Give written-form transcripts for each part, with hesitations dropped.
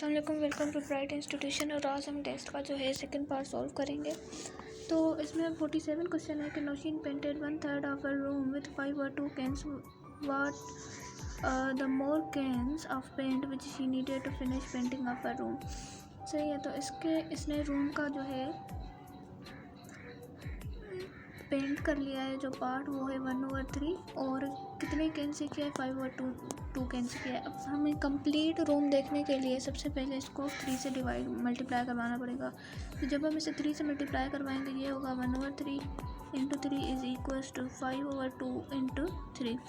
अस्सलामुअलैकुम, welcome to bright institution. और आज हम टेस्ट का जो है सेकंड पार्ट सॉल्व करेंगे। तो इसमें 47 क्वेश्चन है कि Naushin painted 1/3 of a room with 5 or 2 cans what the more cans of paint which she needed to finish painting of a room। सही है। तो इसने रूम का जो है पेंट कर लिया है, जो पार्ट वो है 1/3 और कितने कैन से किया है 5 और 2 कैन से किया है। अब हमें कंप्लीट रूम देखने के लिए सबसे पहले इसको 3 से मल्टीप्लाई करवाना पड़ेगा। तो जब हम इसे 3 से मल्टीप्लाई करवाएंगे ये होगा 1/3 into 3 is equals to 5/2 into 3।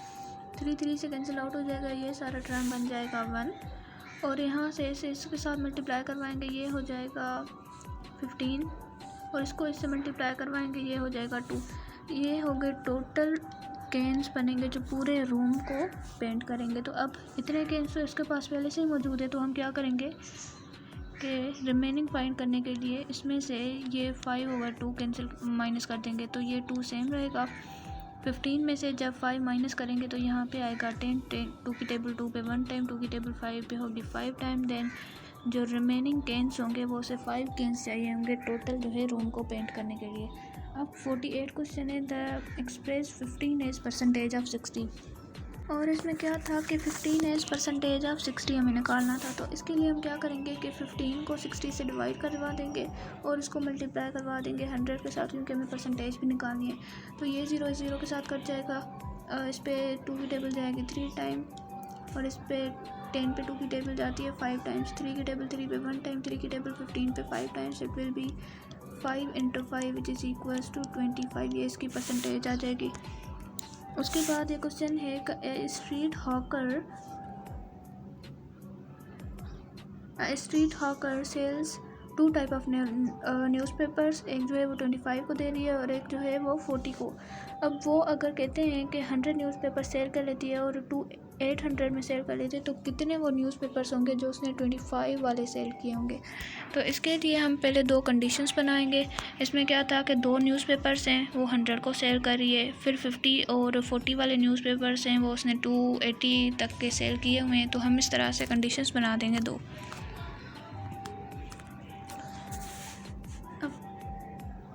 3 से कैंसिल आउट हो जाएगा, ये सारा टर्म बन जाएगा 1। और यहाँ से इसे इसके साथ मल्टीप्लाई करवाएंगे, ये हो जाएगा 15 और इसको इससे मल्टीप्लाई करवाएंगे, ये हो जाएगा 2। ये हो गए टोटल कैंस बनेंगे जो पूरे रूम को पेंट करेंगे। तो अब इतने कैंस तो इसके पास पहले से ही मौजूद है, तो हम क्या करेंगे कि रिमेनिंग फाइंड करने के लिए इसमें से ये 5/2 कैंसिल माइनस कर देंगे, तो ये 2 सेम रहेगा। 15 में से जब 5 माइनस करेंगे तो यहाँ पे आएगा 10 2 की टेबल 2 पे 1 टाइम, 2 की टेबल 5 पे होगी 5 टाइम। देन जो रिमेनिंग कैंस होंगे वो से 5 कैंस चाहिए होंगे टोटल जो है रूम को पेंट करने के लिए। अब 48 क्वेश्चन है, the express 15 as percentage of 60। और इसमें क्या था कि 15 एज परसेंटेज ऑफ 60 हमें निकालना था। तो इसके लिए हम क्या करेंगे कि 15 को 60 से डिवाइड करवा देंगे और इसको मल्टीप्लाई करवा देंगे 100 के साथ, क्योंकि हमें परसेंटेज भी निकालनी है। तो ये 0 के साथ कट जाएगा। इस पर 2 की टेबल जाएगी 3 टाइम और इस पर 10 पे 2 की टेबल जाती है 5 टाइम्स, 3 की टेबल 3 पे 1 टाइम, 3 की टेबल 15 पे 5 times. It will be 5 into 5 which is equals to 25। ये इसकी परसेंटेज आ जाएगी। उसके बाद ये क्वेश्चन है street hawker sells 2 type of newspapers. एक जो है वो 25 को दे रही है और एक जो है वो 40 को। अब वो अगर कहते हैं कि 100 न्यूज़पेपर सेल कर लेती है और 800 में सेल कर लेते हैं, तो कितने वो न्यूज़पेपर्स होंगे जो उसने 25 वाले सेल किए होंगे। तो इसके लिए हम पहले 2 कंडीशंस बनाएंगे। इसमें क्या था कि 2 न्यूज़पेपर्स हैं वो 100 को सेल कर रही है, फिर 50 और 40 वाले न्यूज़पेपर्स हैं वो उसने 280 तक के सेल किए हुए हैं। तो हम इस तरह से कंडीशंस बना देंगे 2। अब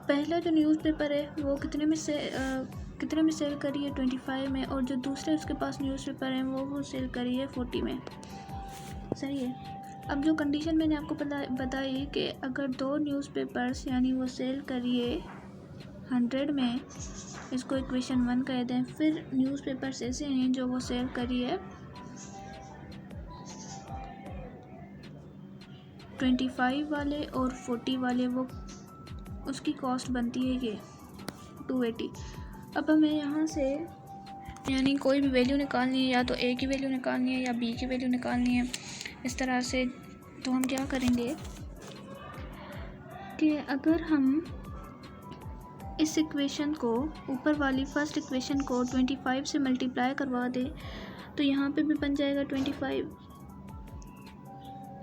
पहला जो न्यूज़पेपर है वो कितने में सेल करी है 25 में, और जो दूसरे उसके पास न्यूज़पेपर हैं वो सेल करी है 40 में। सही है। अब जो कंडीशन मैंने आपको बताई कि अगर 2 न्यूज़पेपर्स यानी वो सेल करिए 100 में, इसको इक्वेशन 1 कह दें। फिर न्यूज़पेपर्स ऐसे हैं जो वो सेल करिए 25 वाले और 40 वाले, वो उसकी कॉस्ट बनती है ये 280। अब हमें यहाँ से यानी कोई भी वैल्यू निकालनी है, या तो ए की वैल्यू निकालनी है या बी की वैल्यू निकालनी है, इस तरह से। तो हम क्या करेंगे कि अगर हम इस इक्वेशन को, ऊपर वाली फर्स्ट इक्वेशन को 25 से मल्टीप्लाई करवा दें तो यहाँ पे भी बन जाएगा 25।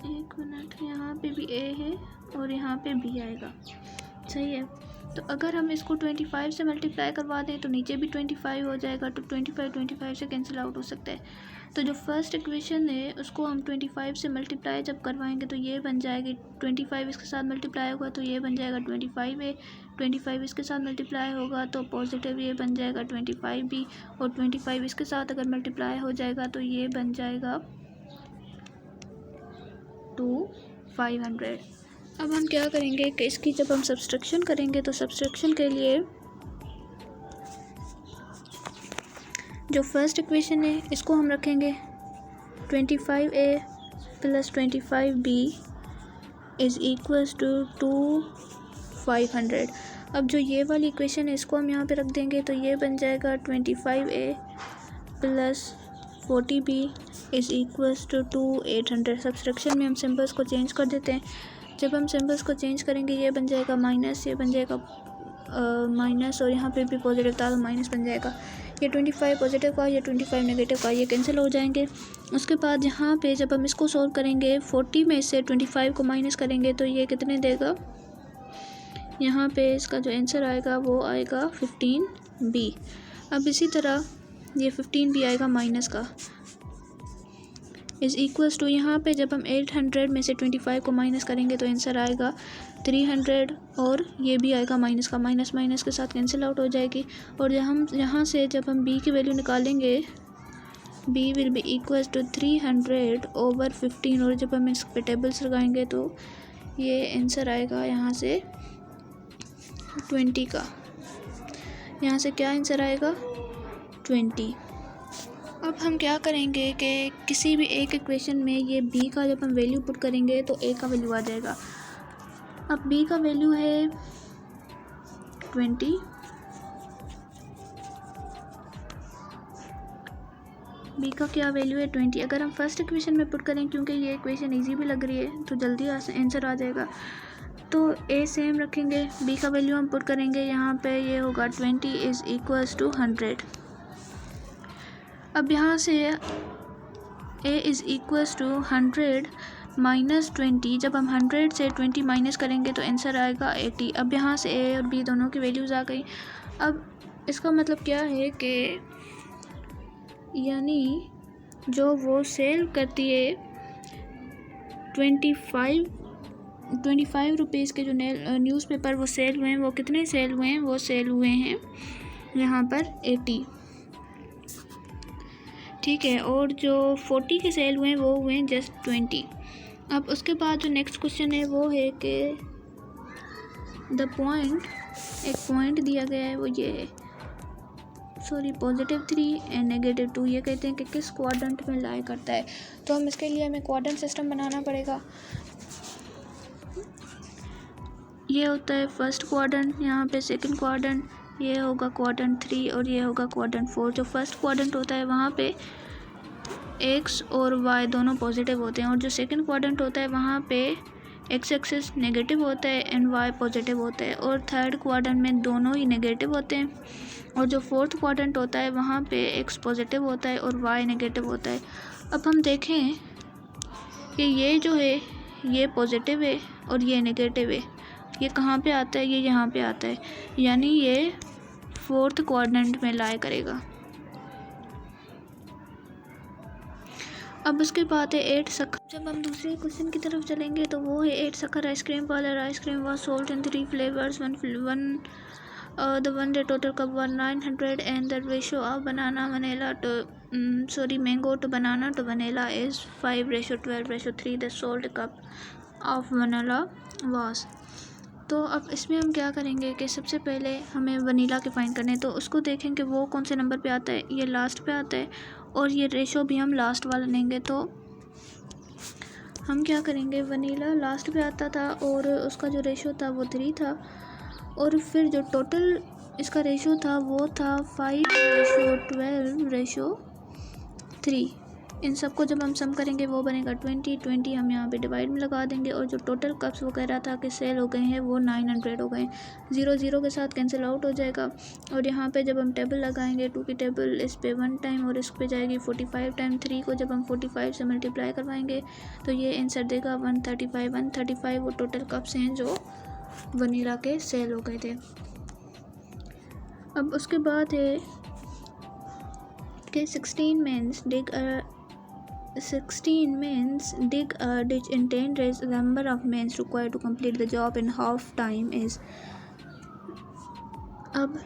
एक मिनट, यहाँ पे भी ए है और यहाँ पे बी आएगा। सही है। तो अगर हम इसको 25 से मल्टीप्लाई करवा दें तो नीचे भी 25 हो जाएगा। तो 25 से कैंसिल आउट हो सकता है। तो जो फर्स्ट इक्वेशन है उसको हम 25 से मल्टीप्लाई जब करवाएंगे तो ये बन जाएगी 25 इसके साथ मल्टीप्लाई होगा तो ये बन जाएगा 25 है। 25 इसके साथ मल्टीप्लाई होगा तो पॉजिटिव ये बन जाएगा 25 भी, और 25 इसके साथ अगर मल्टीप्लाई हो जाएगा तो ये बन जाएगा 500। अब हम क्या करेंगे कि इसकी जब हम सब्सट्रैक्शन करेंगे तो सब्सट्रैक्शन के लिए जो फर्स्ट इक्वेशन है इसको हम रखेंगे 25a plus 25b is equals to 500। अब जो ये वाली इक्वेशन है इसको हम यहाँ पे रख देंगे तो ये बन जाएगा 25a plus 40b is equals to 800। Subtraction में हम सिंबल्स को चेंज कर देते हैं। जब हम सिंबल्स को चेंज करेंगे ये बन जाएगा माइनस, ये बन जाएगा माइनस, और यहाँ पे भी पॉजिटिव था तो माइनस बन जाएगा। ये 25 पॉजिटिव का, ये 25 नेगेटिव का, ये कैंसिल हो जाएंगे। उसके बाद यहाँ पे जब हम इसको सॉल्व करेंगे 40 में से 25 को माइनस करेंगे तो ये कितने देगा। यहाँ पे इसका जो आंसर आएगा वो आएगा 15b। अब इसी तरह ये 15b आएगा माइनस का। इज़ इक्वल्स टू, यहाँ पे जब हम 800 में से 25 को माइनस करेंगे तो आंसर आएगा 300 और ये भी आएगा माइनस का, माइनस माइनस के साथ कैंसिल आउट हो जाएगी। और यहाँ से जब हम b की वैल्यू निकालेंगे b will be equals to 300/15 और जब हम इस पे टेबल्स लगाएंगे तो ये आंसर आएगा यहाँ से 20 का। यहाँ से क्या आंसर आएगा 20। अब हम क्या करेंगे कि किसी भी एक इक्वेशन में ये b का जब हम वैल्यू पुट करेंगे तो a का वैल्यू आ जाएगा। अब b का वैल्यू है 20, b का क्या वैल्यू है 20। अगर हम फर्स्ट इक्वेशन में पुट करें, क्योंकि ये इक्वेशन इजी भी लग रही है तो जल्दी आंसर आ जाएगा, तो a सेम रखेंगे, b का वैल्यू हम पुट करेंगे यहाँ पे, ये होगा 20 इज़ इक्वल्स टू 100। अब यहाँ से a is equals to 100 minus 20, जब हम 100 से 20 माइनस करेंगे तो आंसर आएगा 80। अब यहाँ से a और b दोनों की वैल्यूज़ आ गई। अब इसका मतलब क्या है कि यानी जो वो सेल करती है 25 रुपीज़ के जो न्यूज़पेपर वो सेल हुए हैं, वो कितने सेल हुए हैं, वो सेल हुए हैं यहाँ पर 80, ठीक है। और जो 40 के सेल हुए हैं वो हुए हैं जस्ट 20। अब उसके बाद जो नेक्स्ट क्वेश्चन है वो है कि द पॉइंट, एक पॉइंट दिया गया है, वो ये है +3 एंड -2। ये कहते हैं कि किस क्वाड्रेंट में लाई करता है। तो हम इसके लिए हमें क्वाड्रेंट सिस्टम बनाना पड़ेगा। ये होता है फर्स्ट क्वाड्रेंट, यहाँ पे सेकंड क्वाड्रेंट, ये होगा क्वाड्रेंट 3 और ये होगा क्वाड्रेंट 4। जो फर्स्ट क्वाड्रेंट होता है वहाँ पे x और y दोनों पॉजिटिव होते हैं और जो सेकंड क्वाड्रेंट होता है वहाँ पे x एक्सिस नेगेटिव होता है एंड y पॉजिटिव होता है और थर्ड क्वाड्रेंट में दोनों ही नेगेटिव होते हैं। और जो फोर्थ क्वाड्रेंट होता है वहाँ पे x पॉजिटिव होता है और y नेगेटिव होता है। अब हम देखें कि ये जो है ये पॉजिटिव है और ये नेगेटिव है, ये कहाँ पे आता है, ये यहाँ पे आता है, यानी ये फोर्थ क्वाड्रेंट में लाई करेगा। अब उसके बाद है 8 शक्कर। जब हम दूसरे क्वेश्चन की तरफ चलेंगे तो वो है 8 शक्कर ice cream parlour. Ice cream was sold in 3 flavours, the one day total cup was 900 and the ratio of mango to banana to vanilla is 5:12:3. The sold cup of vanilla was। तो अब इसमें हम क्या करेंगे कि सबसे पहले हमें वनीला के फाइंड करने हैं, तो उसको देखें कि वो कौन से नंबर पे आता है, ये लास्ट पे आता है और ये रेशो भी हम लास्ट वाला लेंगे। तो हम क्या करेंगे, वनीला लास्ट पे आता था और उसका जो रेशो था वो 3 था और फिर जो टोटल इसका रेशो था वो था 5:12:3। इन सबको जब हम सम करेंगे वो बनेगा 20 हम यहाँ पे डिवाइड में लगा देंगे और जो टोटल कप्स वो कह रहा था कि सेल हो गए हैं वो 900 हो गए। 0 के साथ कैंसिल आउट हो जाएगा और यहाँ पे जब हम टेबल लगाएंगे 2 की टेबल इस पे 1 टाइम और इस पे जाएगी 45 टाइम 3 को जब हम 45 से मल्टीप्लाई करवाएंगे तो ये आंसर देगा 135 वो टोटल कप्स हैं जो वनीला के सेल हो गए थे। अब उसके बाद है कि 16 men dig a ditch in 10 days. The number of men required to complete the job in half time is। अब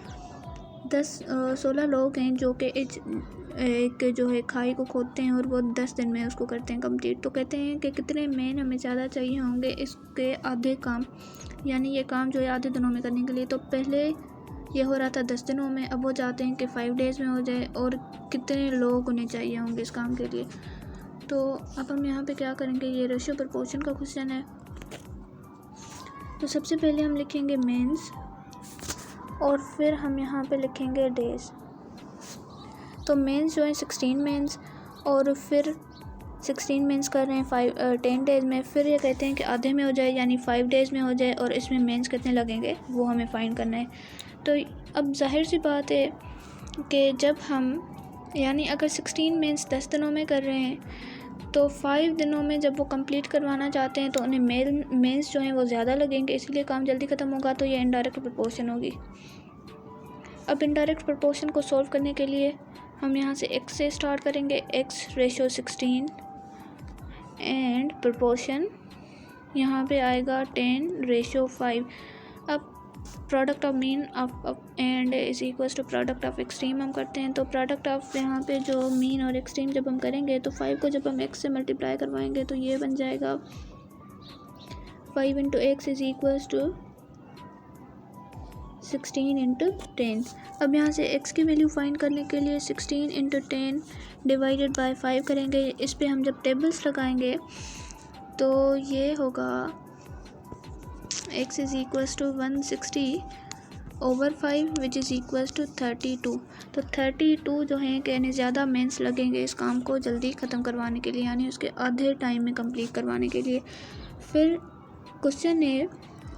16 लोग हैं जो कि एक जो है खाई को खोदते हैं और वो 10 दिन में उसको करते हैं कंप्लीट। तो कहते हैं कि कितने मेन हमें ज़्यादा चाहिए होंगे इसके आधे काम, यानी ये काम जो है आधे दिनों में करने के लिए। तो पहले ये हो रहा था 10 दिनों में, अब वो चाहते हैं कि 5 डेज़ में हो जाए और कितने लोग उन्हें चाहिए होंगे इस काम के लिए। तो अब हम यहाँ पे क्या करेंगे, ये रेशियो प्रपोर्शन का क्वेश्चन है। तो सबसे पहले हम लिखेंगे मेंस और फिर हम यहाँ पे लिखेंगे डेज़। तो मेंस जो है 16 मेंस और फिर 16 मेंस कर रहे हैं 10 डेज़ में, फिर ये कहते हैं कि आधे में हो जाए यानी 5 डेज़ में हो जाए और इसमें मेंस कितने लगेंगे वो हमें फाइंड करना है। तो अब जाहिर सी बात है कि जब हम यानी अगर 16 मेंस 10 दिनों में कर रहे हैं तो 5 दिनों में जब वो कंप्लीट करवाना चाहते हैं तो उन्हें मेंस जो हैं वो ज़्यादा लगेंगे, इसलिए काम जल्दी ख़त्म होगा। तो ये इनडायरेक्ट प्रोपोर्शन होगी। अब इनडायरेक्ट प्रोपोर्शन को सॉल्व करने के लिए हम यहाँ से x से स्टार्ट करेंगे, x रेशो 16 एंड प्रोपोर्शन यहाँ पे आएगा 10:5। अब product of mean of and is equals to product of extreme हम करते हैं। तो प्रोडक्ट ऑफ यहाँ पे जो मीन और एक्सट्रीम जब हम करेंगे तो 5 को जब हम x से मल्टीप्लाई करवाएंगे तो ये बन जाएगा 5 into X is equals to 16 into 10। अब यहाँ से x की वैल्यू फाइंड करने के लिए 16 इंटू 10 डिवाइडेड बाय 5 करेंगे। इस पे हम जब टेबल्स लगाएंगे तो ये होगा x is equals to 160/5 which is equals to 32। तो 32 जो है कहने ज़्यादा मिनट्स लगेंगे इस काम को जल्दी ख़त्म करवाने के लिए, यानी उसके आधे टाइम में कंप्लीट करवाने के लिए। फिर क्वेश्चन है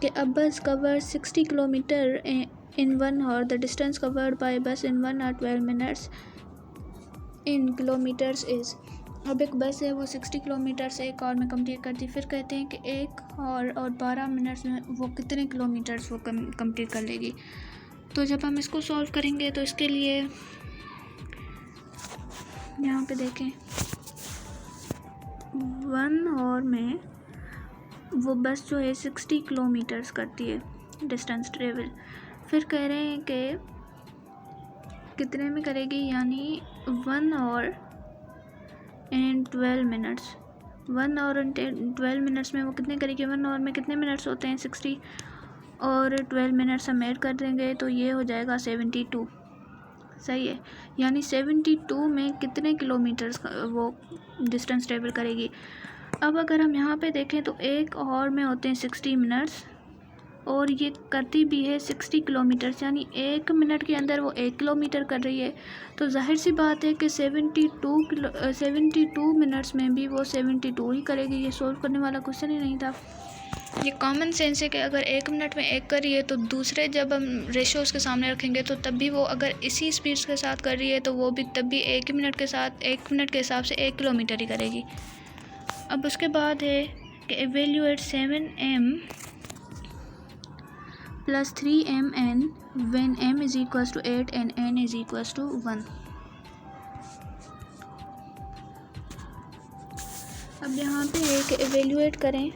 कि a bus covers 60 kilometre in 1 hour. The distance covered by bus in 1 hour 12 minutes in kilometers is. अब एक बस है वो 60 किलोमीटर से 1 आवर में कंप्लीट करती। फिर कहते हैं कि 1 आवर और 12 मिनट्स में वो कितने किलोमीटर्स वो कंप्लीट कर लेगी। तो जब हम इसको सॉल्व करेंगे तो इसके लिए यहाँ पे देखें 1 आवर में वो बस जो है 60 किलोमीटर्स करती है डिस्टेंस ट्रेवल। फिर कह रहे हैं कि कितने में करेगी, यानी 1 our and 12 minutes. 1 our and 12 minutes में वो कितने करेगी। 1 आवर में कितने मिनट्स होते हैं 60 और 12 मिनट्स हम ऐड कर देंगे तो ये हो जाएगा 72। सही है, यानी 72 में कितने किलोमीटर्स वो डिस्टेंस ट्रेवल करेगी। अब अगर हम यहाँ पे देखें तो 1 आवर में होते हैं 60 मिनट्स और ये करती भी है 60 किलोमीटर्स, यानी 1 मिनट के अंदर वो 1 किलोमीटर कर रही है। तो जाहिर सी बात है कि 72 मिनट्स में भी वो 72 ही करेगी। ये सोल्व करने वाला क्वेश्चन ही नहीं था। ये कॉमन सेंस है कि अगर 1 मिनट में 1 कर रही है तो दूसरे जब हम रेशो उसके सामने रखेंगे तो तब भी वो अगर इसी स्पीड के साथ कर रही है तो वो भी तब भी 1 मिनट के हिसाब से 1 किलोमीटर ही करेगी। अब उसके बाद है कि evaluate 7m plus 3mn when m is equals to 8 and n is equals to 1। अब यहाँ पे है कि एवेल्यूएट करें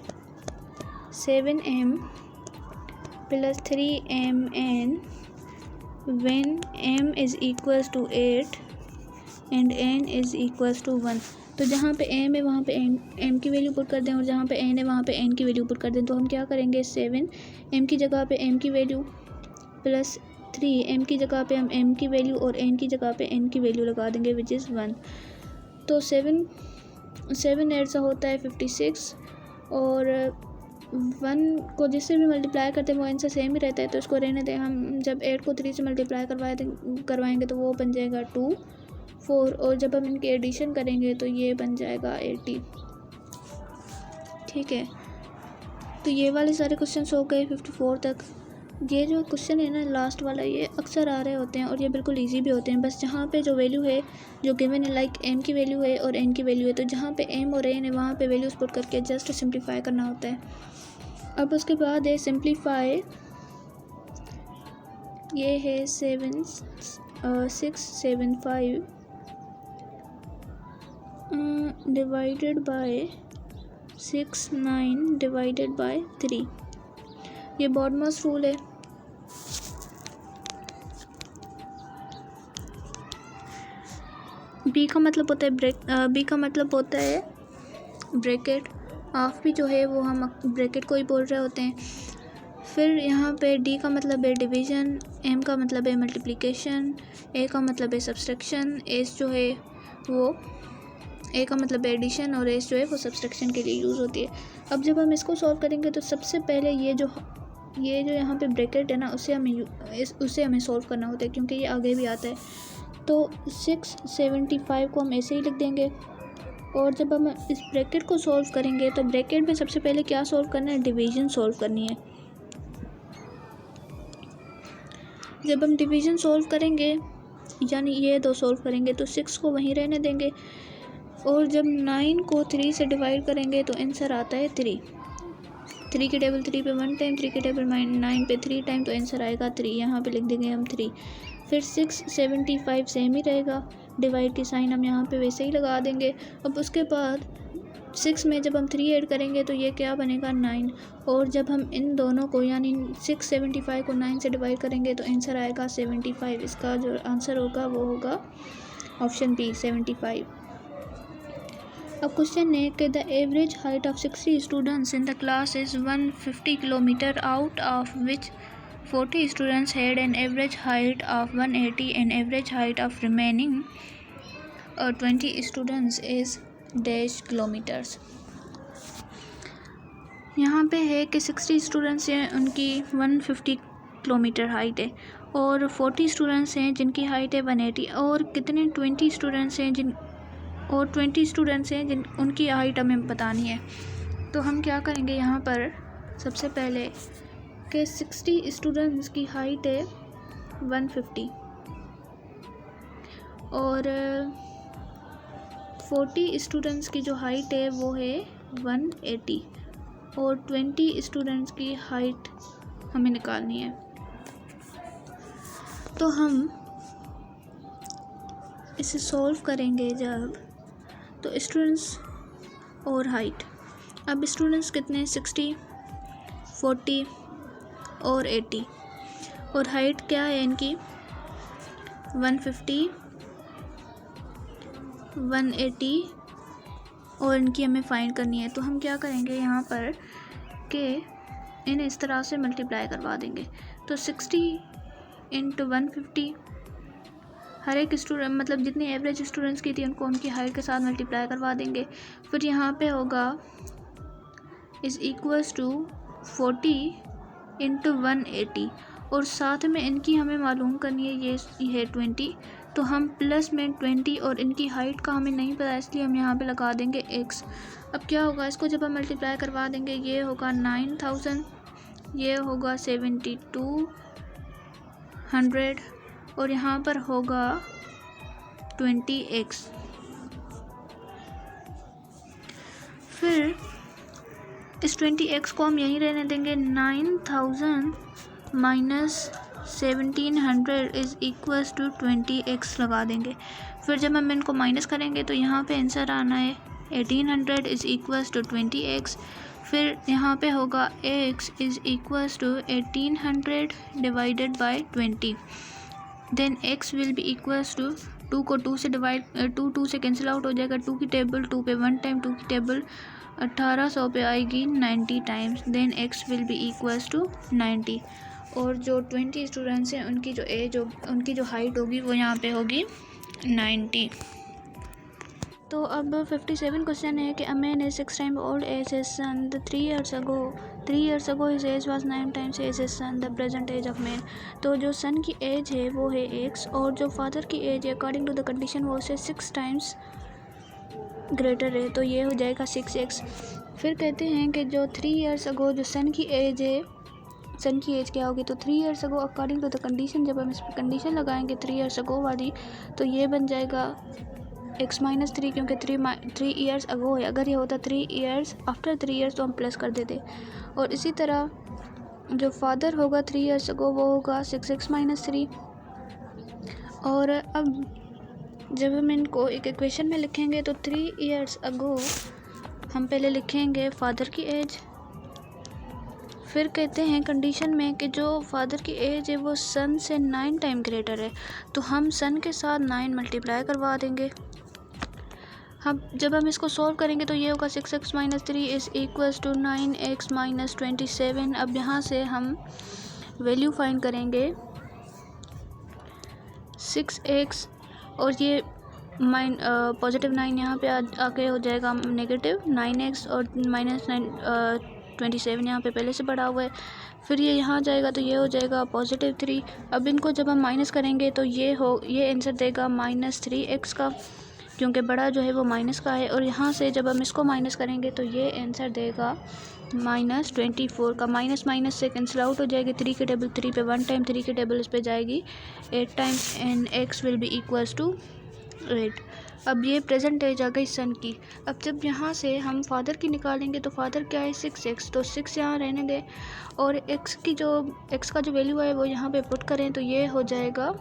7m plus 3mn when m is equals to 8 and n is equals to 1। तो जहाँ पे m है वहाँ पे m की वैल्यू पुट कर दें और जहाँ पे n है वहाँ पे n की वैल्यू पुट कर दें। तो हम क्या करेंगे 7 m की जगह पे m की वैल्यू प्लस 3 m की जगह पे हम m की वैल्यू और n की जगह पे n की वैल्यू लगा देंगे विच इज़ 1। तो 7 8 सा होता है 56 और 1 को जिससे भी मल्टीप्लाई करते हैं वो n से सेम ही रहता है, तो इसको रहने दें। हम जब 8 को 3 से मल्टीप्लाई करवाएंगे तो वो बन जाएगा 2 4 और जब हम इनकी एडिशन करेंगे तो ये बन जाएगा 80। ठीक है, तो ये वाले सारे क्वेश्चन हो गए 54 तक। ये जो क्वेश्चन है ना लास्ट वाला, ये अक्सर आ रहे होते हैं और ये बिल्कुल इजी भी होते हैं। बस जहाँ पे जो वैल्यू है जो गिवन है, लाइक m की वैल्यू है और n की वैल्यू है, तो जहाँ पे m और n है वहाँ पे वैल्यूज पुट करके जस्ट सिंप्लीफाई करना होता है। अब उसके बाद है सिंप्लीफाई, ये है 675 डिवाइडेड बाय 69 डिवाइडेड बाय 3। ये बॉडमॉस रूल है। बी का मतलब होता है ब्रैकेट। हाफ भी जो है वो हम ब्रैकेट को ही बोल रहे होते हैं। फिर यहाँ पे डी का मतलब है डिवीज़न, एम का मतलब है मल्टीप्लिकेशन, ए का मतलब है सब्सट्रैक्शन, एस जो है वो ए का मतलब है एडिशन और एस जो है वो सब्सट्रैक्शन के लिए यूज़ होती है। अब जब हम इसको सॉल्व करेंगे तो सबसे पहले ये जो यहाँ पे ब्रैकेट है ना उसे हमें सॉल्व करना होता है, क्योंकि ये आगे भी आता है। तो 675 को हम ऐसे ही लिख देंगे और जब हम इस ब्रैकेट को सॉल्व करेंगे तो ब्रैकेट में सबसे पहले क्या सॉल्व करना है, डिवीज़न सॉल्व करनी है। जब हम डिवीज़न सॉल्व करेंगे यानी ये दो सॉल्व करेंगे तो 6 को वहीं रहने देंगे और जब 9 को 3 से डिवाइड करेंगे तो आंसर आता है 3 की टेबल 3 पे 1 टाइम, 3 की टेबल 9 पे 3 टाइम, तो आंसर आएगा 3। यहाँ पे लिख देंगे हम 3। फिर 675 सेम ही रहेगा, डिवाइड की साइन हम यहाँ पे वैसे ही लगा देंगे। अब उसके बाद 6 में जब हम 3 ऐड करेंगे तो ये क्या बनेगा 9, और जब हम इन दोनों को यानी 675 को 9 से डिवाइड करेंगे तो आंसर आएगा 75। इसका जो आंसर होगा वो होगा ऑप्शन बी 75। अब क्वेश्चन है कि the average height of 60 students in the class is 150 kilometre, out of which 40 students had an average height of 180 and average height of remaining 20 students is dash kilometres. यहाँ पे है कि 60 students हैं, उनकी 150 kilometre height है, और 40 students हैं जिनकी हाइट है 180, और कितने 20 स्टूडेंट्स हैं जिन उनकी हाइट हमें बतानी है। तो हम क्या करेंगे यहाँ पर, सबसे पहले कि 60 स्टूडेंट्स की हाइट है 150 और 40 स्टूडेंट्स की जो हाइट है वो है 180 और 20 स्टूडेंट्स की हाइट हमें निकालनी है। तो हम इसे सॉल्व करेंगे जब, तो स्टूडेंट्स और हाइट, अब स्टूडेंट्स कितने 60, 40 और 80, और हाइट क्या है इनकी 150, 180 और इनकी हमें फाइंड करनी है। तो हम क्या करेंगे यहाँ पर कि इन्हें इस तरह से मल्टीप्लाई करवा देंगे। तो 60 इंटू 150, हर एक स्टूडेंट मतलब जितनी एवरेज स्टूडेंट्स की थी उनको उनकी हाइट के साथ मल्टीप्लाई करवा देंगे। फिर यहाँ पे होगा इज़ इक्वल्स टू 40 इंटू 180 और साथ में इनकी हमें मालूम करनी है, ये है 20, तो हम प्लस में 20 और इनकी हाइट का हमें नहीं पता इसलिए हम यहाँ पे लगा देंगे x। अब क्या होगा, इसको जब हम मल्टीप्लाई करवा देंगे ये होगा 9000, ये होगा 7200 और यहाँ पर होगा 20x। फिर इस 20x को हम यहीं रहने देंगे। 9000 minus 1700 is equals to 20x लगा देंगे। फिर जब हम इनको माइनस करेंगे तो यहाँ पे आंसर आना है 1800 इज़ इक्वल्स टू 20x। फिर यहाँ पे होगा x is equals to 1800 divided by 20, then x will be equals to 2 को 2 से डिवाइड 2 से कैंसिल आउट हो जाएगा। 2 की टेबल 2 पे 1 टाइम, 2 की टेबल 1800 पे आएगी 90 times, then x will be equals to 90 और जो 20 स्टूडेंट्स हैं उनकी जो एज उनकी जो हाइट होगी वो यहाँ पे होगी 90। तो अब 57 क्वेश्चन है कि a man is 6 time old as his son the 3 years ago his age was 9 times age his son the present age of man. तो जो सन की एज है वो है x और जो फादर की एज है अकॉर्डिंग टू द कंडीशन वो से 6 times ग्रेटर है, तो ये हो जाएगा 6x। फिर कहते हैं कि जो 3 years ago जो सन की एज है, सन की एज क्या होगी, तो 3 years ago according to the condition, जब हम इस पर कंडीशन लगाएंगे 3 years ago वाली, तो ये बन जाएगा x-3 क्योंकि 3 years ago है। अगर ये होता 3 years आफ्टर 3 years तो हम प्लस कर देते। और इसी तरह जो फादर होगा 3 years ago वो होगा 6x-3। और अब जब हम इनको एक इक्वेशन में लिखेंगे तो 3 years ago हम पहले लिखेंगे फादर की एज, फिर कहते हैं कंडीशन में कि जो फादर की एज है वो सन से 9 टाइम ग्रेटर है, तो हम सन के साथ 9 मल्टीप्लाई करवा देंगे। जब हम इसको सॉल्व करेंगे तो ये होगा 6x-3 is equals to 9x-27। अब यहाँ से हम वैल्यू फाइंड करेंगे 6x और ये पॉजिटिव 9 यहाँ पे आके हो जाएगा नेगेटिव 9x और माइनस 27 यहाँ पे पहले से बढ़ा हुआ है। फिर ये यहाँ जाएगा तो ये हो जाएगा पॉजिटिव 3। अब इनको जब हम माइनस करेंगे तो ये आंसर देगा -3x का, क्योंकि बड़ा जो है वो माइनस का है। और यहाँ से जब हम इसको माइनस करेंगे तो ये आंसर देगा -24 का। माइनस से कैंसिल आउट हो जाएगी। 3 की टेबल 3 पे 1 टाइम, 3 की टेबल इस पे जाएगी 8 times and x will be equals to 8। अब ये प्रेजेंट एज आ गई सन की। अब जब यहाँ से हम फादर की निकालेंगे तो फादर क्या है 6x, तो 6 यहाँ रहने दें और x का जो वैल्यू है वो यहाँ पे पुट करें तो ये हो जाएगा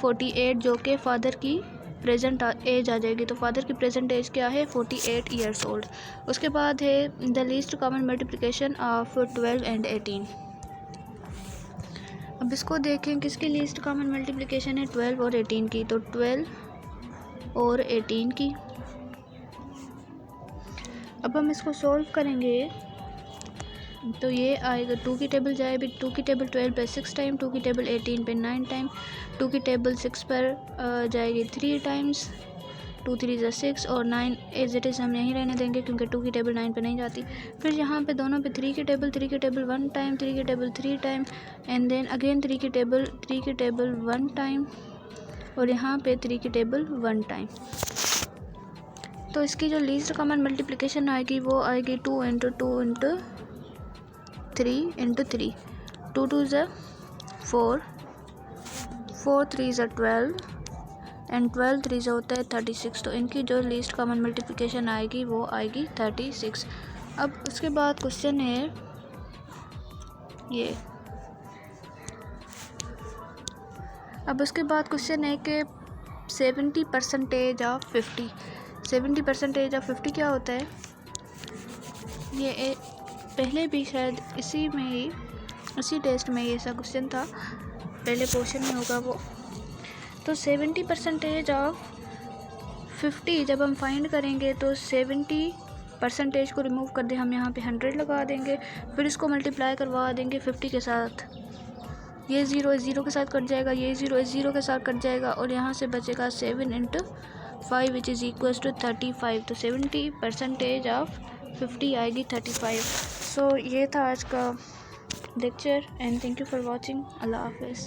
48 जो कि फादर की प्रेजेंट एज आ जाएगी। तो फादर की प्रेजेंट एज क्या है 48 ईयर्स ओल्ड। उसके बाद है the least common multiplication of 12 and 18। अब इसको देखें किसकी लीस्ट कॉमन मल्टीप्लिकेशन है 12 और 18 की। तो 12 और 18 की। अब हम इसको सॉल्व करेंगे तो ये आएगा 2 की टेबल जाएगी, 2 की टेबल 12 पे 6 टाइम, 2 की टेबल 18 पे 9 टाइम, 2 की टेबल 6 पर जाएगी 3 टाइम्स, 2 3 ज़ा 6 और 9 एज इट इज़ हम यहीं रहने देंगे क्योंकि 2 की टेबल 9 पे नहीं जाती। फिर यहाँ पे दोनों पे 3 की टेबल 1 टाइम, 3 की table 3 time and then again 3 की टेबल 1 टाइम और यहाँ पे 3 की टेबल 1 टाइम। तो इसकी जो लीस्ट कॉमन मल्टीप्लिकेशन आएगी वो आएगी 2 इंटू 2 इंटू 3 इंटू 3, 2 2 ज़ा 4, 4 3 ज़ा 12 एंड 12 3 ज़ा होता है 36। तो इनकी जो लीस्ट कॉमन मल्टीप्लिकेशन आएगी वो आएगी 36। अब उसके बाद क्वेश्चन है ये, अब उसके बाद क्वेश्चन है कि 70% ऑफ 50, 70% ऑफ 50 क्या होता है। ये पहले भी शायद इसी टेस्ट में ये ऐसा क्वेश्चन था, पहले पोर्शन में होगा वो। तो 70% ऑफ 50 जब हम फाइंड करेंगे तो 70% को रिमूव कर दे, हम यहाँ पे 100 लगा देंगे, फिर इसको मल्टीप्लाई करवा देंगे 50 के साथ। ये 0 के साथ कट जाएगा, ये 0 के साथ कट जाएगा और यहाँ से बचेगा 7 into 5 which is equals to 35। तो 70% ऑफ 50 आएगी 35। सो ये था आज का lecture and thank you for watching. अल्लाह हाफिज़।